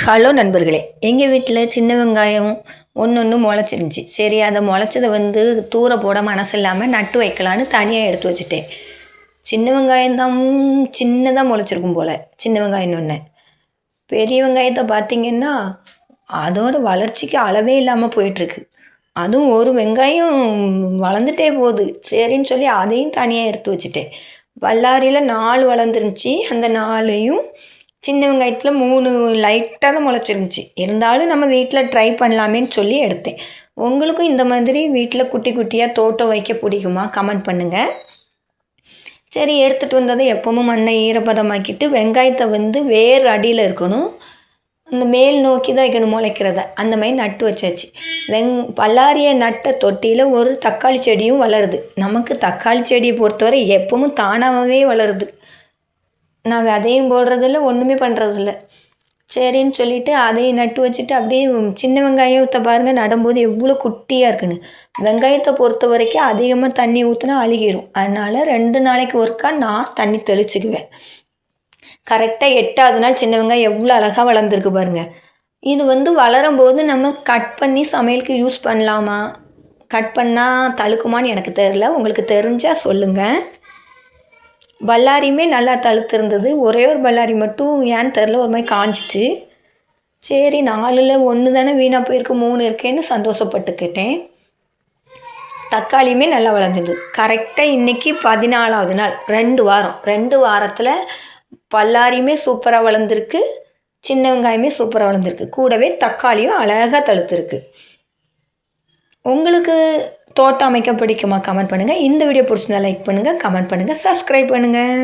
Hello நண்பர்களே, எங்கள் வீட்டில் சின்ன வெங்காயம் ஒன்று முளைச்சிருந்துச்சி. சரி, அதை முளைச்சதை தூர போட மனசு இல்லாமல் நட்டு வைக்கலான்னு தனியாக எடுத்து வச்சுட்டேன். சின்ன வெங்காயம் தான் சின்னதாக முளைச்சிருக்கும் போல். சின்ன வெங்காயம் ஒன்று. பெரிய வெங்காயத்தை பார்த்திங்கன்னா அதோட வளர்ச்சிக்கு அளவே இல்லாமல் போயிட்டுருக்கு. அதுவும் ஒரு வெங்காயம் வளர்ந்துட்டே போகுது. சரின்னு சொல்லி அதையும் தனியாக எடுத்து வச்சுட்டேன். பல்லாரியில் 4 வளர்ந்துருந்துச்சி. அந்த 4ஐயும் சின்ன வெங்காயத்தில் 3 லைட்டாக தான் முளைச்சிருந்துச்சி. இருந்தாலும் நம்ம வீட்டில் ட்ரை பண்ணலாமேன்னு சொல்லி எடுத்தேன். உங்களுக்கும் இந்த மாதிரி வீட்டில் குட்டி குட்டியாக தோட்டம் வைக்க பிடிக்குமா? கமெண்ட் பண்ணுங்கள். சரி, எடுத்துகிட்டு வந்ததை எப்பவும் மண்ணை ஈரப்பதமாக்கிட்டு வெங்காயத்தை வேறு அடியில் இருக்கணும், அந்த மேல் நோக்கி தான் வைக்கணும் முளைக்கிறத. அந்த மாதிரி நட்டு வச்சாச்சு. பல்லாரியை நட்ட தொட்டியில் ஒரு தக்காளி செடியும் வளருது. நமக்கு தக்காளி செடியை பொறுத்தவரை எப்பவும் தானாகவே வளருது. நான் அதையும் போடுறதில்ல, ஒன்றுமே பண்ணுறதில்ல. சரின்னு சொல்லிவிட்டு அதையும் நட்டு வச்சுட்டு அப்படியே சின்ன வெங்காயத்தை பாருங்கள் நடும்போது எவ்வளோ குட்டியாக இருக்குன்னு. வெங்காயத்தை பொறுத்த வரைக்கும் அதிகமாக தண்ணி ஊற்றினா அழுகிடும். அதனால் 2 நாளைக்கு ஒருக்கா நான் தண்ணி தெளிச்சுக்குவேன். கரெக்டாக 8ஆவது நாள் சின்ன வெங்காயம் எவ்வளோ அழகாக வளர்ந்துருக்கு பாருங்கள். இது வளரும்போது நம்ம கட் பண்ணி சமையலுக்கு யூஸ் பண்ணலாமா? கட் பண்ணால் தழுக்குமான்னு எனக்கு தெரில. உங்களுக்கு தெரிஞ்சால் சொல்லுங்கள். பல்லாரியுமே நல்லா தழுத்திருந்தது. ஒரே ஒரு பல்லாரி மட்டும் ஏன்னு தெரில, ஒரு மாதிரி காஞ்சிட்டு. சரி, 4ல் 1 தானே வீணாக போயிருக்கு, 3 இருக்கேன்னு சந்தோஷப்பட்டுக்கிட்டேன். தக்காளியுமே நல்லா வளர்ந்துது. கரெக்டாக இன்றைக்கி 14ஆவது நாள். 2 வாரத்தில் பல்லாரியுமே சூப்பராக வளர்ந்துருக்கு, சின்ன வெங்காயமே சூப்பராக வளர்ந்துருக்கு. கூடவே தக்காளியும் அழகாக தழுத்துருக்கு. உங்களுக்கு தோட்டம் அமைக்க பிடிக்குமா? கமெண்ட் பண்ணுங்கள். இந்த வீடியோ பிடிச்சிருந்தா லைக் பண்ணுங்கள், கமெண்ட் பண்ணுங்கள், சப்ஸ்கிரைப் பண்ணுங்கள்.